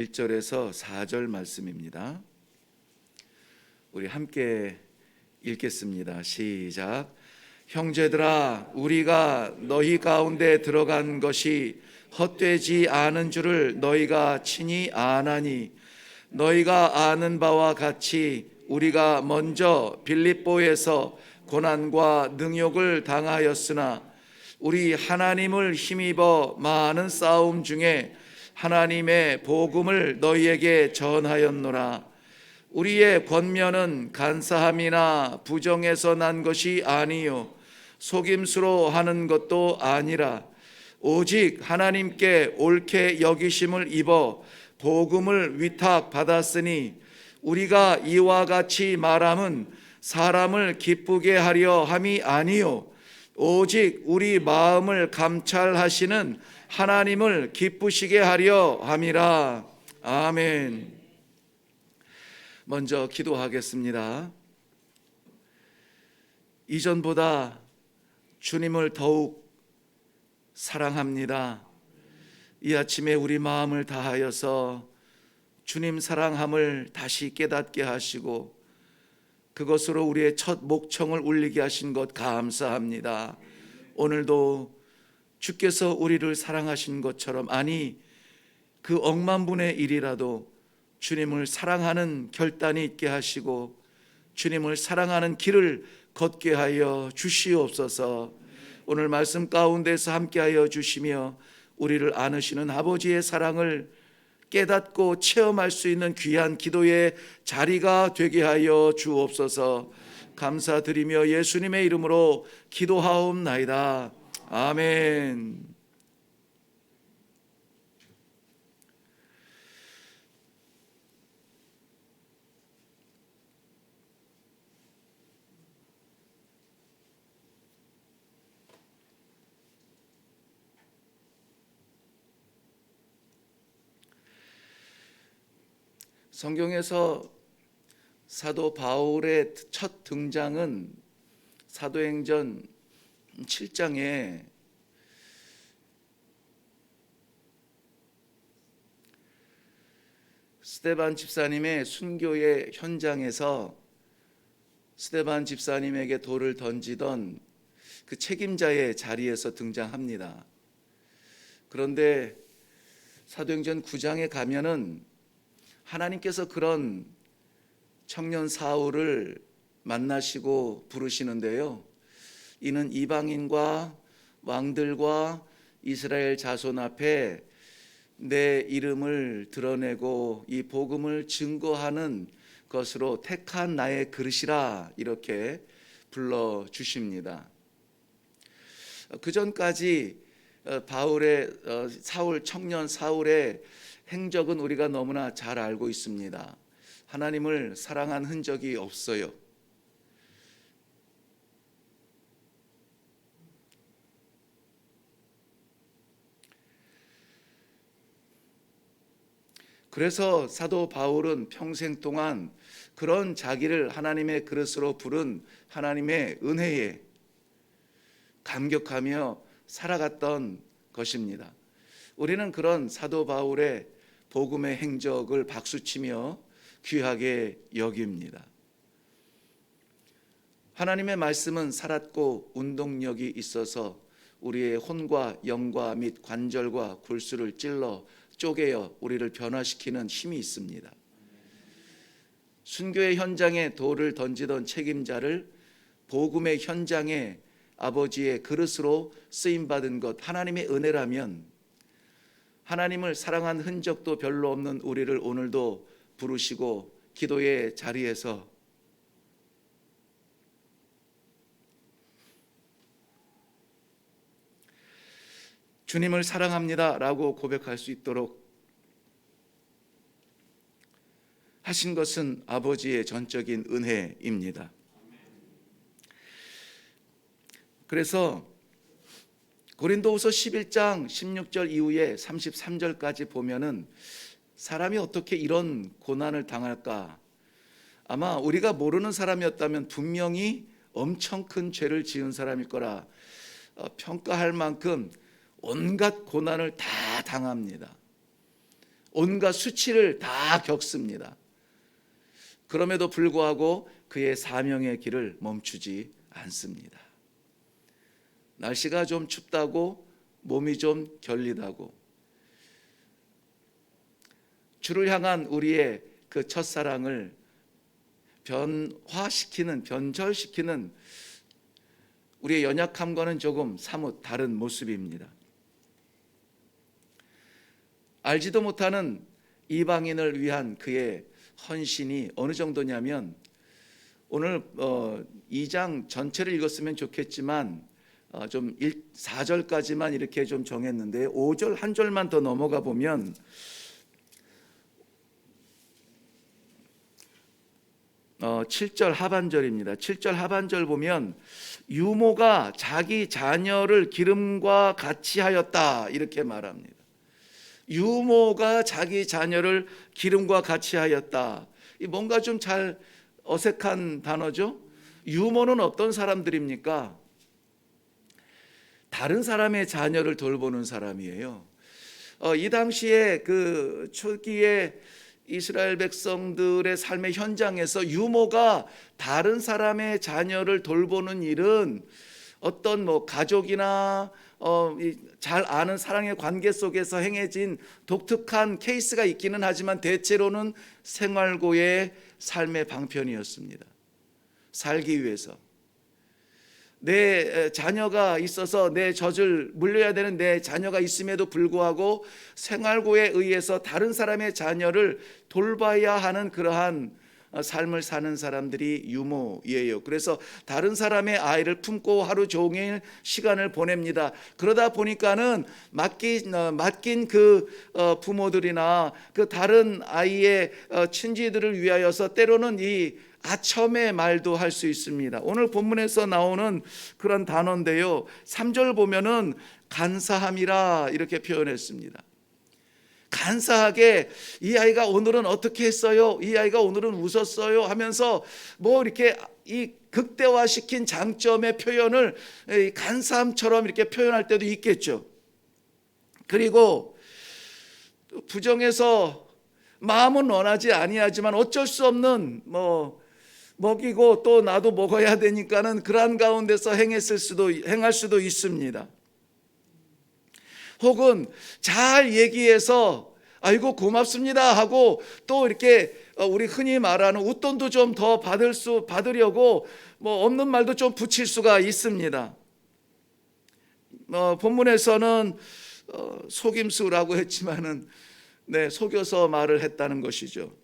1절에서 4절 말씀입니다. 우리 함께 읽겠습니다. 시작. 형제들아, 우리가 너희 가운데 들어간 것이 헛되지 않은 줄을 너희가 친히 아나니, 너희가 아는 바와 같이 우리가 먼저 빌립보에서 고난과 능욕을 당하였으나 우리 하나님을 힘입어 많은 싸움 중에 하나님의 복음을 너희에게 전하였노라. 우리의 권면은 간사함이나 부정에서 난 것이 아니요 속임수로 하는 것도 아니라 오직 하나님께 옳게 여기심을 입어 복음을 위탁받았으니, 우리가 이와 같이 말함은 사람을 기쁘게 하려 함이 아니요 오직 우리 마음을 감찰하시는 하나님을 기쁘시게 하려 함이라. 아멘. 먼저 기도하겠습니다. 이전보다 주님을 더욱 사랑합니다. 이 아침에 우리 마음을 다하여서 주님 사랑함을 다시 깨닫게 하시고 그것으로 우리의 첫 목청을 울리게 하신 것 감사합니다. 오늘도 주께서 우리를 사랑하신 것처럼, 아니 그 억만 분의 1이라도 주님을 사랑하는 결단이 있게 하시고 주님을 사랑하는 길을 걷게 하여 주시옵소서. 오늘 말씀 가운데서 함께하여 주시며 우리를 안으시는 아버지의 사랑을 깨닫고 체험할 수 있는 귀한 기도의 자리가 되게 하여 주옵소서. 감사드리며 예수님의 이름으로 기도하옵나이다. 아멘. 성경에서 사도 바울의 첫 등장은 사도행전 7장에 스데반 집사님의 순교의 현장에서 스데반 집사님에게 돌을 던지던 그 책임자의 자리에서 등장합니다. 그런데 사도행전 9장에 가면은 하나님께서 그런 청년 사울을 만나시고 부르시는데요, 이는 이방인과 왕들과 이스라엘 자손 앞에 내 이름을 드러내고 이 복음을 증거하는 것으로 택한 나의 그릇이라, 이렇게 불러주십니다. 그 전까지 청년 사울의 행적은 우리가 너무나 잘 알고 있습니다. 하나님을 사랑한 흔적이 없어요. 그래서 사도 바울은 평생 동안 그런 자기를 하나님의 그릇으로 부른 하나님의 은혜에 감격하며 살아갔던 것입니다. 우리는 그런 사도 바울의 복음의 행적을 박수치며 귀하게 여깁니다. 하나님의 말씀은 살았고 운동력이 있어서 우리의 혼과 영과 및 관절과 골수를 찔러 쪼개어 우리를 변화시키는 힘이 있습니다. 순교의 현장에 돌을 던지던 책임자를 복음의 현장에 아버지의 그릇으로 쓰임받은 것, 하나님의 은혜라면 하나님을 사랑한 흔적도 별로 없는 우리를 오늘도 부르시고 기도의 자리에서 주님을 사랑합니다 라고 고백할 수 있도록 하신 것은 아버지의 전적인 은혜입니다. 그래서 고린도후서 11장 16절 이후에 33절까지 보면은 사람이 어떻게 이런 고난을 당할까? 아마 우리가 모르는 사람이었다면 분명히 엄청 큰 죄를 지은 사람일 거라 평가할 만큼 온갖 고난을 다 당합니다. 온갖 수치를 다 겪습니다. 그럼에도 불구하고 그의 사명의 길을 멈추지 않습니다. 날씨가 좀 춥다고, 몸이 좀 결리다고, 주를 향한 우리의 그 첫사랑을 변절시키는 우리의 연약함과는 조금 사뭇 다른 모습입니다. 알지도 못하는 이방인을 위한 그의 헌신이 어느 정도냐면, 오늘 2장 전체를 읽었으면 좋겠지만 좀 4절까지만 이렇게 좀 정했는데 5절 한 절만 더 넘어가 보면 7절 하반절입니다. 7절 하반절 보면 유모가 자기 자녀를 기름과 같이 하였다 이렇게 말합니다. 유모가 자기 자녀를 기름과 같이 하였다. 뭔가 좀 잘 어색한 단어죠. 유모는 어떤 사람들입니까? 다른 사람의 자녀를 돌보는 사람이에요. 이 당시에 그 초기에 이스라엘 백성들의 삶의 현장에서 유모가 다른 사람의 자녀를 돌보는 일은 어떤 가족이나 잘 아는 사랑의 관계 속에서 행해진 독특한 케이스가 있기는 하지만 대체로는 생활고의 삶의 방편이었습니다. 살기 위해서 내 자녀가 있어서 내 젖을 물려야 되는 내 자녀가 있음에도 불구하고 생활고에 의해서 다른 사람의 자녀를 돌봐야 하는 그러한 삶을 사는 사람들이 유모예요. 그래서 다른 사람의 아이를 품고 하루 종일 시간을 보냅니다. 그러다 보니까는 맡긴 그 부모들이나 그 다른 아이의 친지들을 위하여서 때로는 이 아첨의 말도 할 수 있습니다. 오늘 본문에서 나오는 그런 단어인데요, 3절 보면은 간사함이라 이렇게 표현했습니다. 간사하게 이 아이가 오늘은 어떻게 했어요? 이 아이가 오늘은 웃었어요? 하면서 이렇게 이 극대화시킨 장점의 표현을 간사함처럼 이렇게 표현할 때도 있겠죠. 그리고 부정해서 마음은 원하지 아니하지만 어쩔 수 없는 먹이고 또 나도 먹어야 되니까는 그러한 가운데서 행할 수도 있습니다. 혹은 잘 얘기해서 아이고 고맙습니다 하고 또 이렇게 우리 흔히 말하는 웃돈도 좀 더 받으려고 없는 말도 좀 붙일 수가 있습니다. 본문에서는 속임수라고 했지만은 속여서 말을 했다는 것이죠.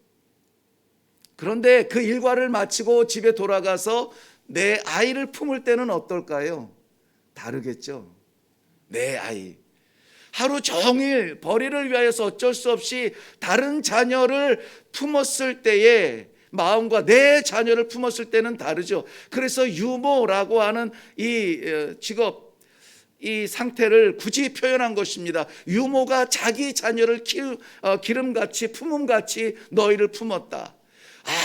그런데 그 일과를 마치고 집에 돌아가서 내 아이를 품을 때는 어떨까요? 다르겠죠. 내 아이. 하루 종일 벌이를 위하여서 어쩔 수 없이 다른 자녀를 품었을 때의 마음과 내 자녀를 품었을 때는 다르죠. 그래서 유모라고 하는 이 직업, 이 상태를 굳이 표현한 것입니다. 유모가 자기 자녀를 기름같이 품음같이 너희를 품었다.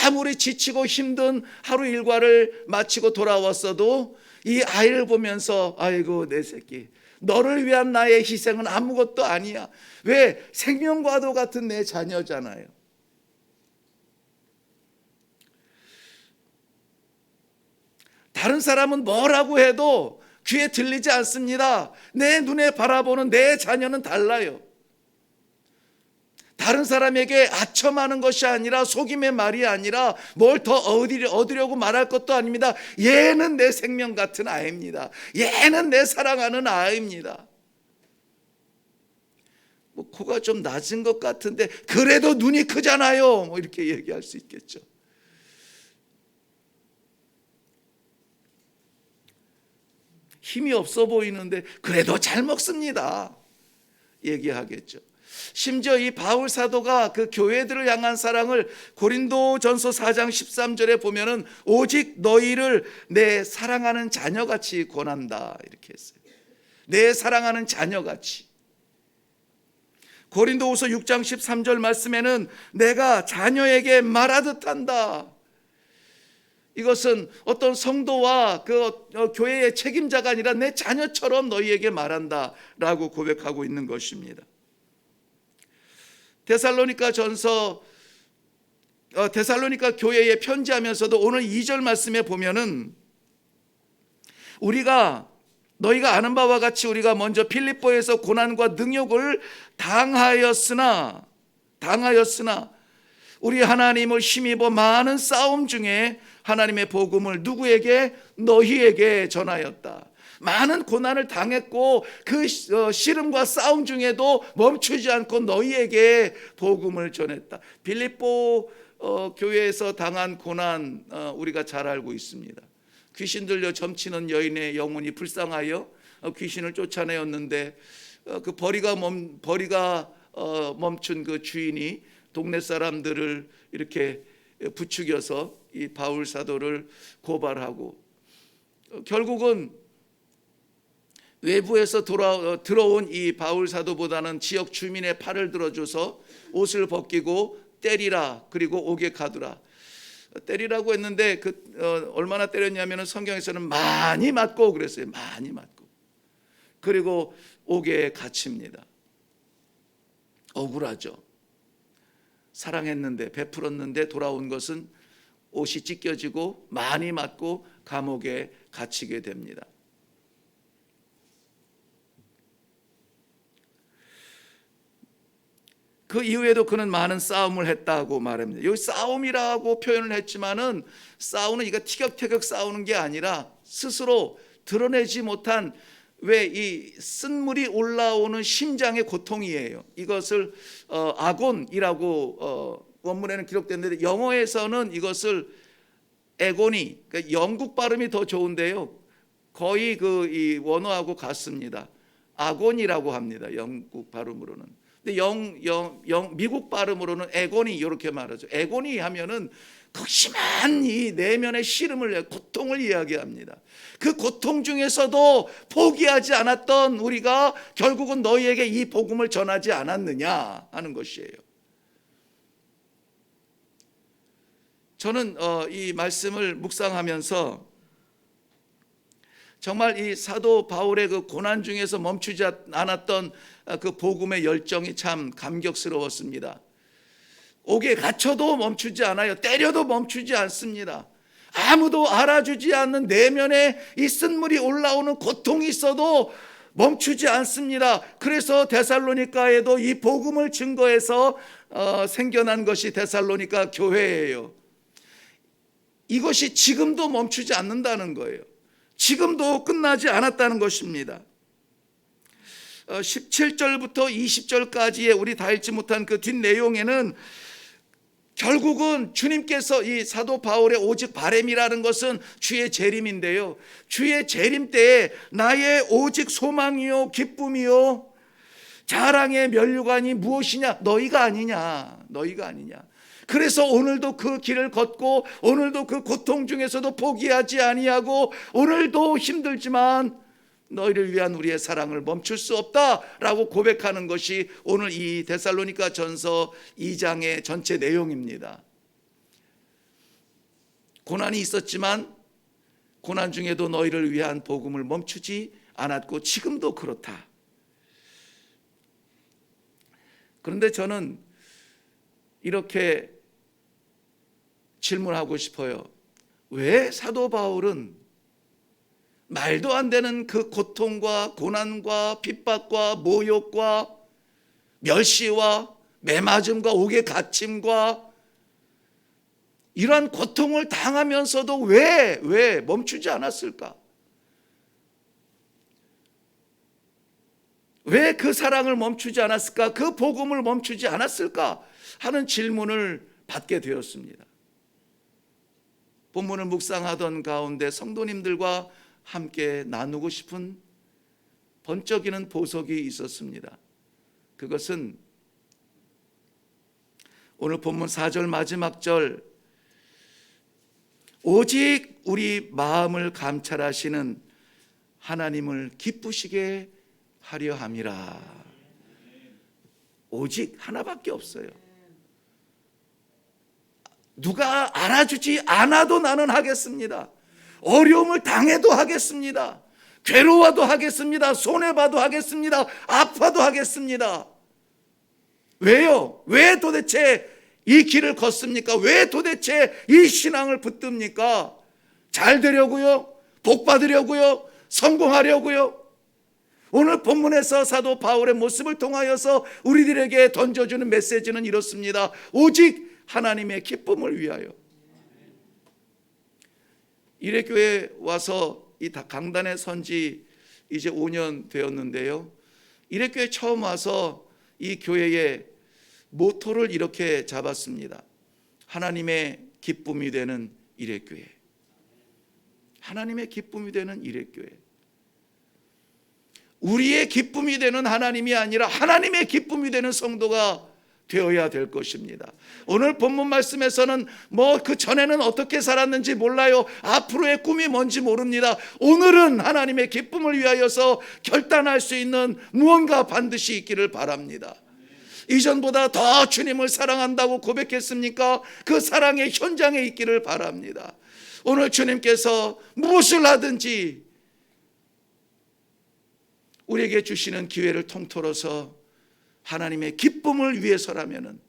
아무리 지치고 힘든 하루 일과를 마치고 돌아왔어도 이 아이를 보면서 아이고 내 새끼, 너를 위한 나의 희생은 아무것도 아니야. 왜? 생명과도 같은 내 자녀잖아요. 다른 사람은 뭐라고 해도 귀에 들리지 않습니다. 내 눈에 바라보는 내 자녀는 달라요. 다른 사람에게 아첨하는 것이 아니라 속임의 말이 아니라 뭘 더 얻으려고 말할 것도 아닙니다. 얘는 내 생명 같은 아이입니다. 얘는 내 사랑하는 아이입니다. 코가 좀 낮은 것 같은데 그래도 눈이 크잖아요. 이렇게 얘기할 수 있겠죠. 힘이 없어 보이는데 그래도 잘 먹습니다. 얘기하겠죠. 심지어 이 바울 사도가 그 교회들을 향한 사랑을 고린도전서 4장 13절에 보면은 오직 너희를 내 사랑하는 자녀같이 권한다 이렇게 했어요. 내 사랑하는 자녀같이. 고린도후서 6장 13절 말씀에는 내가 자녀에게 말하듯 한다. 이것은 어떤 성도와 그 교회의 책임자가 아니라 내 자녀처럼 너희에게 말한다 라고 고백하고 있는 것입니다. 데살로니가 전서 데살로니가 교회에 편지하면서도 오늘 2절 말씀에 보면은 너희가 아는 바와 같이 우리가 먼저 필립보에서 고난과 능욕을 당하였으나 우리 하나님을 힘입어 많은 싸움 중에 하나님의 복음을 누구에게? 너희에게 전하였다. 많은 고난을 당했고 그 씨름과 싸움 중에도 멈추지 않고 너희에게 복음을 전했다. 필립보 교회에서 당한 고난 우리가 잘 알고 있습니다. 귀신 들려 점치는 여인의 영혼이 불쌍하여 귀신을 쫓아내었는데 그 벌이가 멈춘 그 주인이 동네 사람들을 이렇게 부추겨서 이 바울 사도를 고발하고 결국은 외부에서 들어온 이 바울 사도보다는 지역 주민의 팔을 들어줘서 옷을 벗기고 때리라, 그리고 옥에 가두라. 때리라고 했는데 얼마나 때렸냐면 성경에서는 많이 맞고 그랬어요. 많이 맞고. 그리고 옥에 갇힙니다. 억울하죠. 사랑했는데, 베풀었는데 돌아온 것은 옷이 찢겨지고 많이 맞고 감옥에 갇히게 됩니다. 그 이후에도 그는 많은 싸움을 했다고 말합니다. 여기 싸움이라고 표현을 했지만은 싸우는 이거 티격태격 싸우는 게 아니라 스스로 드러내지 못한 왜 이 쓴물이 올라오는 심장의 고통이에요. 이것을 아곤이라고 원문에는 기록됐는데 영어에서는 이것을 에고니, 그러니까 영국 발음이 더 좋은데요. 거의 이 원어하고 같습니다. 아곤이라고 합니다. 영국 발음으로는. 근데 미국 발음으로는 에고니 이렇게 말하죠. 에고니 하면은 극심한 이 내면의 시름을, 고통을 이야기합니다. 그 고통 중에서도 포기하지 않았던 우리가 결국은 너희에게 이 복음을 전하지 않았느냐 하는 것이에요. 저는 이 말씀을 묵상하면서 정말 이 사도 바울의 그 고난 중에서 멈추지 않았던 그 복음의 열정이 참 감격스러웠습니다. 옥에 갇혀도 멈추지 않아요. 때려도 멈추지 않습니다. 아무도 알아주지 않는 내면에 이 쓴물이 올라오는 고통이 있어도 멈추지 않습니다. 그래서 데살로니가에도 이 복음을 증거해서 생겨난 것이 데살로니가 교회예요. 이것이 지금도 멈추지 않는다는 거예요. 지금도 끝나지 않았다는 것입니다. 17절부터 20절까지의 우리 다 읽지 못한 그 뒷내용에는 결국은 주님께서 이 사도 바울의 오직 바램이라는 것은 주의 재림인데요. 주의 재림 때에 나의 오직 소망이요 기쁨이요 자랑의 면류관이 무엇이냐? 너희가 아니냐. 그래서 오늘도 그 길을 걷고 오늘도 그 고통 중에서도 포기하지 아니하고 오늘도 힘들지만 너희를 위한 우리의 사랑을 멈출 수 없다라고 고백하는 것이 오늘 이 데살로니가 전서 2장의 전체 내용입니다. 고난이 있었지만 고난 중에도 너희를 위한 복음을 멈추지 않았고 지금도 그렇다. 그런데 저는 이렇게 질문하고 싶어요. 왜 사도 바울은 말도 안 되는 그 고통과 고난과 핍박과 모욕과 멸시와 매맞음과 옥에 갇힘과 이러한 고통을 당하면서도 왜 멈추지 않았을까? 왜 그 사랑을 멈추지 않았을까? 그 복음을 멈추지 않았을까? 하는 질문을 받게 되었습니다. 본문을 묵상하던 가운데 성도님들과 함께 나누고 싶은 번쩍이는 보석이 있었습니다. 그것은 오늘 본문 4절 마지막 절 오직 우리 마음을 감찰하시는 하나님을 기쁘시게 하려 함이라. 오직 하나밖에 없어요. 누가 알아주지 않아도 나는 하겠습니다. 어려움을 당해도 하겠습니다. 괴로워도 하겠습니다. 손해봐도 하겠습니다. 아파도 하겠습니다. 왜요? 왜 도대체 이 길을 걷습니까? 왜 도대체 이 신앙을 붙듭니까? 잘 되려고요? 복 받으려고요? 성공하려고요? 오늘 본문에서 사도 바울의 모습을 통하여서 우리들에게 던져주는 메시지는 이렇습니다. 오직 하나님의 기쁨을 위하여. 이레교회 와서 이 강단에 선지 이제 5년 되었는데요. 이레교회 처음 와서 이 교회의 모토를 이렇게 잡았습니다. 하나님의 기쁨이 되는 이레교회. 하나님의 기쁨이 되는 이레교회. 우리의 기쁨이 되는 하나님이 아니라 하나님의 기쁨이 되는 성도가 되어야 될 것입니다. 오늘 본문 말씀에서는 그 전에는 어떻게 살았는지 몰라요. 앞으로의 꿈이 뭔지 모릅니다. 오늘은 하나님의 기쁨을 위하여서 결단할 수 있는 무언가 반드시 있기를 바랍니다. 이전보다 더 주님을 사랑한다고 고백했습니까? 그 사랑의 현장에 있기를 바랍니다. 오늘 주님께서 무엇을 하든지 우리에게 주시는 기회를 통틀어서 하나님의 기쁨을 위해서라면은,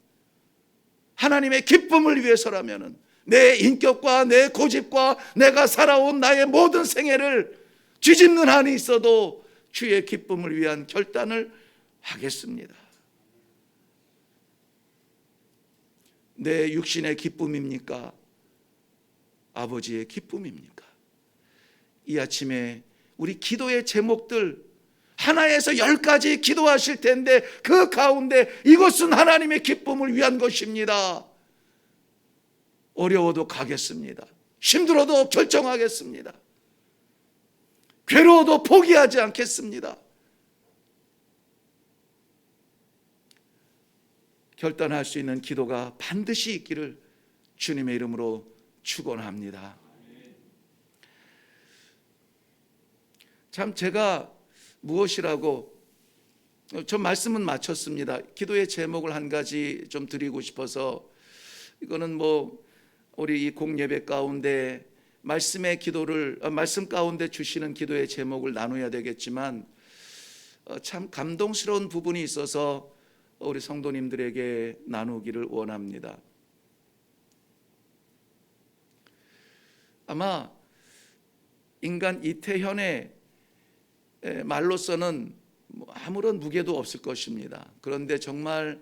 하나님의 기쁨을 위해서라면은 내 인격과 내 고집과 내가 살아온 나의 모든 생애를 뒤집는 한이 있어도 주의 기쁨을 위한 결단을 하겠습니다. 내 육신의 기쁨입니까? 아버지의 기쁨입니까? 이 아침에 우리 기도의 제목들 하나에서 10가지 기도하실 텐데 그 가운데 이것은 하나님의 기쁨을 위한 것입니다. 어려워도 가겠습니다. 힘들어도 결정하겠습니다. 괴로워도 포기하지 않겠습니다. 결단할 수 있는 기도가 반드시 있기를 주님의 이름으로 축원합니다. 참 제가 무엇이라고 저 말씀은 마쳤습니다. 기도의 제목을 한 가지 좀 드리고 싶어서, 이거는 우리 이 공예배 가운데 말씀의 기도를 말씀 가운데 주시는 기도의 제목을 나눠야 되겠지만 참 감동스러운 부분이 있어서 우리 성도님들에게 나누기를 원합니다. 아마 인간 이태현의 말로서는 아무런 무게도 없을 것입니다. 그런데 정말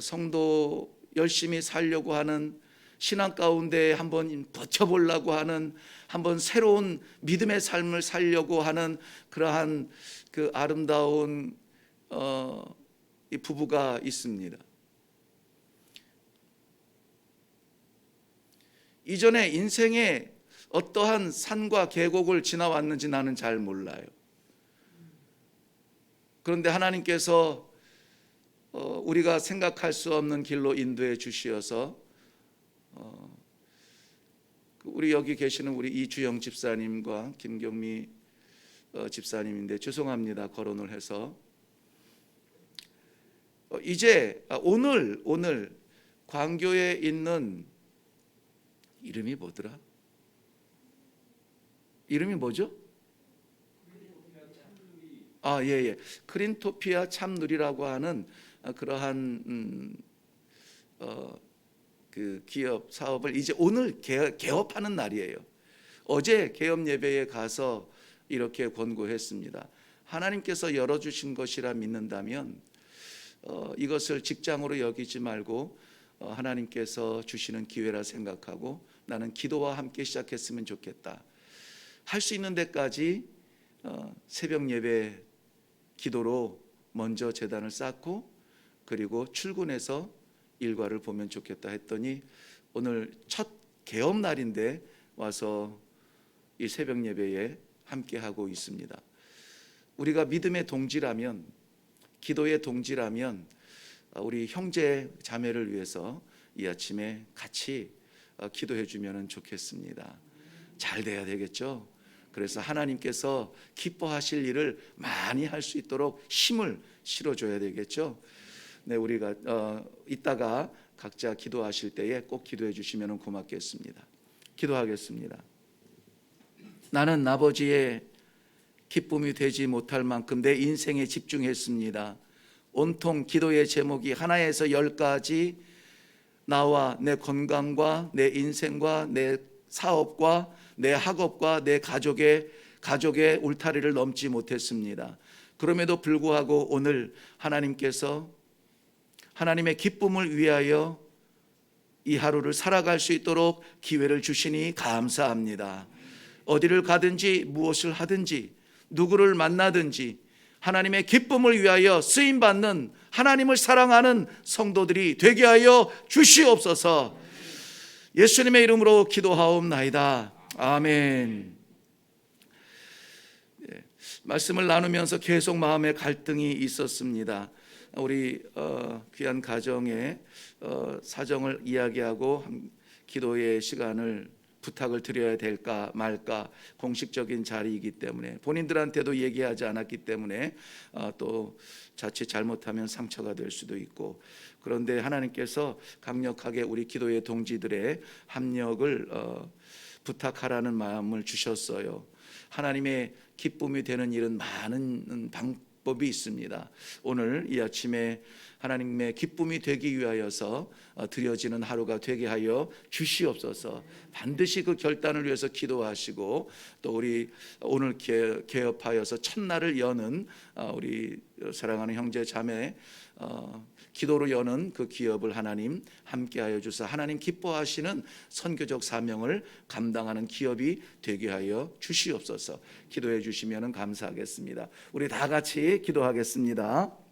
성도 열심히 살려고 하는, 신앙 가운데 한번 버텨보려고 하는, 한번 새로운 믿음의 삶을 살려고 하는 그러한 그 아름다운 이 부부가 있습니다. 이전에 인생에 어떠한 산과 계곡을 지나왔는지 나는 잘 몰라요. 그런데 하나님께서 우리가 생각할 수 없는 길로 인도해 주시어서 우리 여기 계시는 우리 이주영 집사님과 김경미 집사님인데, 죄송합니다, 거론을 해서 이제 오늘 광교에 있는 이름이 뭐더라? 이름이 뭐죠? 크린토피아 참누리라고 하는 그러한 그 기업 사업을 이제 오늘 개업하는 날이에요. 어제 개업 예배에 가서 이렇게 권고했습니다. 하나님께서 열어주신 것이라 믿는다면 이것을 직장으로 여기지 말고 하나님께서 주시는 기회라 생각하고 나는 기도와 함께 시작했으면 좋겠다. 할 수 있는 데까지 새벽 예배 기도로 먼저 제단을 쌓고 그리고 출근해서 일과를 보면 좋겠다 했더니 오늘 첫 개업 날인데 와서 이 새벽 예배에 함께 하고 있습니다. 우리가 믿음의 동지라면, 기도의 동지라면 우리 형제 자매를 위해서 이 아침에 같이 기도해 주면 좋겠습니다. 잘 돼야 되겠죠. 그래서 하나님께서 기뻐하실 일을 많이 할 수 있도록 힘을 실어줘야 되겠죠. 네, 우리가 이따가 각자 기도하실 때에 꼭 기도해 주시면 고맙겠습니다. 기도하겠습니다. 나는 아버지의 기쁨이 되지 못할 만큼 내 인생에 집중했습니다. 온통 기도의 제목이 하나에서 10가지 나와 내 건강과 내 인생과 내 사업과 내 학업과 내 가족의 울타리를 넘지 못했습니다. 그럼에도 불구하고 오늘 하나님께서 하나님의 기쁨을 위하여 이 하루를 살아갈 수 있도록 기회를 주시니 감사합니다. 어디를 가든지 무엇을 하든지 누구를 만나든지 하나님의 기쁨을 위하여 쓰임받는 하나님을 사랑하는 성도들이 되게 하여 주시옵소서. 예수님의 이름으로 기도하옵나이다. 아멘. 말씀을 나누면서 계속 마음에 갈등이 있었습니다. 우리 귀한 가정의 사정을 이야기하고 기도의 시간을 부탁을 드려야 될까 말까, 공식적인 자리이기 때문에 본인들한테도 얘기하지 않았기 때문에 또 자칫 잘못하면 상처가 될 수도 있고, 그런데 하나님께서 강력하게 우리 기도의 동지들의 합력을 부탁하라는 마음을 주셨어요. 하나님의 기쁨이 되는 일은 많은 방법이 있습니다. 오늘 이 아침에 하나님의 기쁨이 되기 위하여서 드려지는 하루가 되게 하여 주시옵소서. 반드시 그 결단을 위해서 기도하시고, 또 우리 오늘 개업하여서 첫날을 여는 우리 사랑하는 형제 자매 기도로 여는 그 기업을 하나님 함께하여 주사 하나님 기뻐하시는 선교적 사명을 감당하는 기업이 되게 하여 주시옵소서. 기도해 주시면 감사하겠습니다. 우리 다 같이 기도하겠습니다.